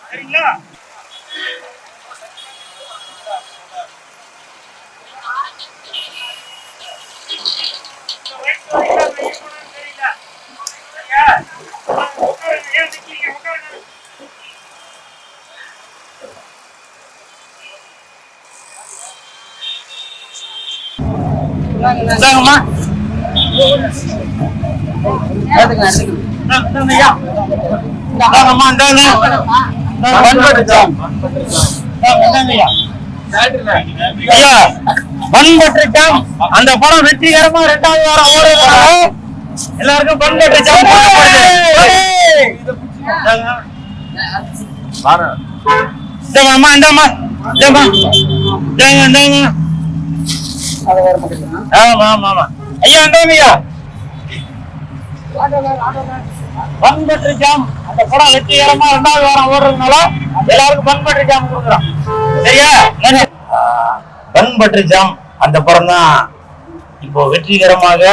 சரிங்களா? அந்த படம் வெற்றிகரமா 2வது வாரம் ஓடுறதுனால எல்லாருக்கும் பண்பட்டு ஜாம் ஐயா ஐயா பண்பட்டு ஜாம் அந்த படம் வெற்றிகரமா 2வது வாரம் ஓடுறதுனால எல்லாருக்கும் பண்பட்டு ஜாம் கொடுக்குறோம். சரியா? பண்பட்டு ஜாம் அந்த படம் தான் இப்போ வெற்றிகரமாக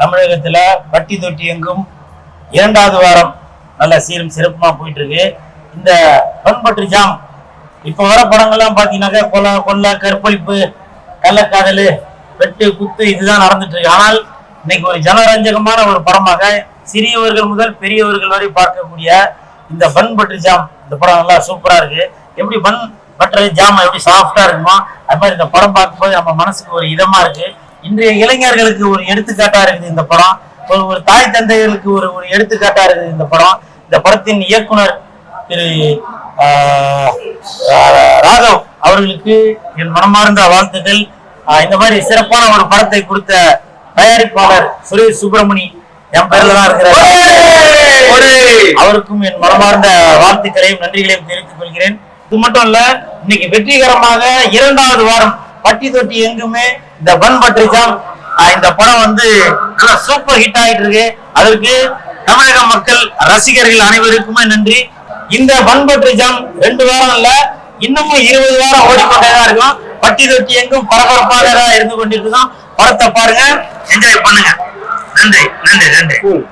தமிழகத்துல பட்டி தொட்டி எங்கும் 2வது வாரம் நல்ல சீரும் சிறப்புமா போயிட்டு இருக்கு. இந்த பண்பட்டு ஜாம் இப்ப வர படங்கள்லாம் பாத்தீங்கன்னாக்கா கொலை கற்பழிப்பு கள்ளக்காதல் வெட்டு குத்து இதுதான் நடந்துட்டு இருக்கு. ஆனால் இன்னைக்கு ஒரு ஜனரஞ்சகமான ஒரு படமாக சிறியவர்கள் முதல் பெரியவர்கள் வரை பார்க்கக்கூடிய இந்த பண்பட்டு ஜாம் இந்த படம் நல்லா சூப்பரா இருக்கு. எப்படி பட்டர் ஜாம் எப்படி சாஃப்டா இருக்குமோ அது மாதிரி இந்த படம் பார்க்கும்போது நம்ம மனசுக்கு ஒரு இதமா இருக்கு. இன்றைய இளைஞர்களுக்கு ஒரு எடுத்துக்காட்டா இருக்குது இந்த படம். ஒரு தாய் தந்தைகளுக்கு ஒரு எடுத்துக்காட்டா இருக்குது இந்த படம். இந்த படத்தின் இயக்குனர் திரு ராகவ் அவர்களுக்கு என் மனமார்ந்த வாழ்த்துக்கள். இந்த மாதிரி சிறப்பான ஒரு படத்தை கொடுத்த தயாரிப்பாளர் சுரேஷ் சுப்பிரமணி என் பேர்ல தான் இருக்கிறார். அவருக்கும் என் மனமார்ந்த வாழ்த்துக்களையும் நன்றிகளையும் தெரிவித்துக் கொள்கிறேன். இது மட்டும் இல்ல, இன்னைக்கு வெற்றிகரமாக 2வது வாரம் பட்டி தொட்டி எங்குமே இந்த பண்பட்டு ஜாம் இந்த படம் வந்து சூப்பர் ஹிட் ஆயிட்டு இருக்கு. அதற்கு தமிழக மக்கள் ரசிகர்கள் அனைவருக்குமே நன்றி. இந்த பண்பட்டு ஜாம் 2 வாரம் இல்ல, இன்னமும் 20 வாரம் ஓடிக்கொண்டேதான் இருக்கும். பட்டி தொட்டி எங்கும் பரபரப்பாக இருந்து கொண்டிருக்கோம். படத்தை பாருங்க, என்ஜாய் பண்ணுங்க. நன்றி நன்றி நன்றி.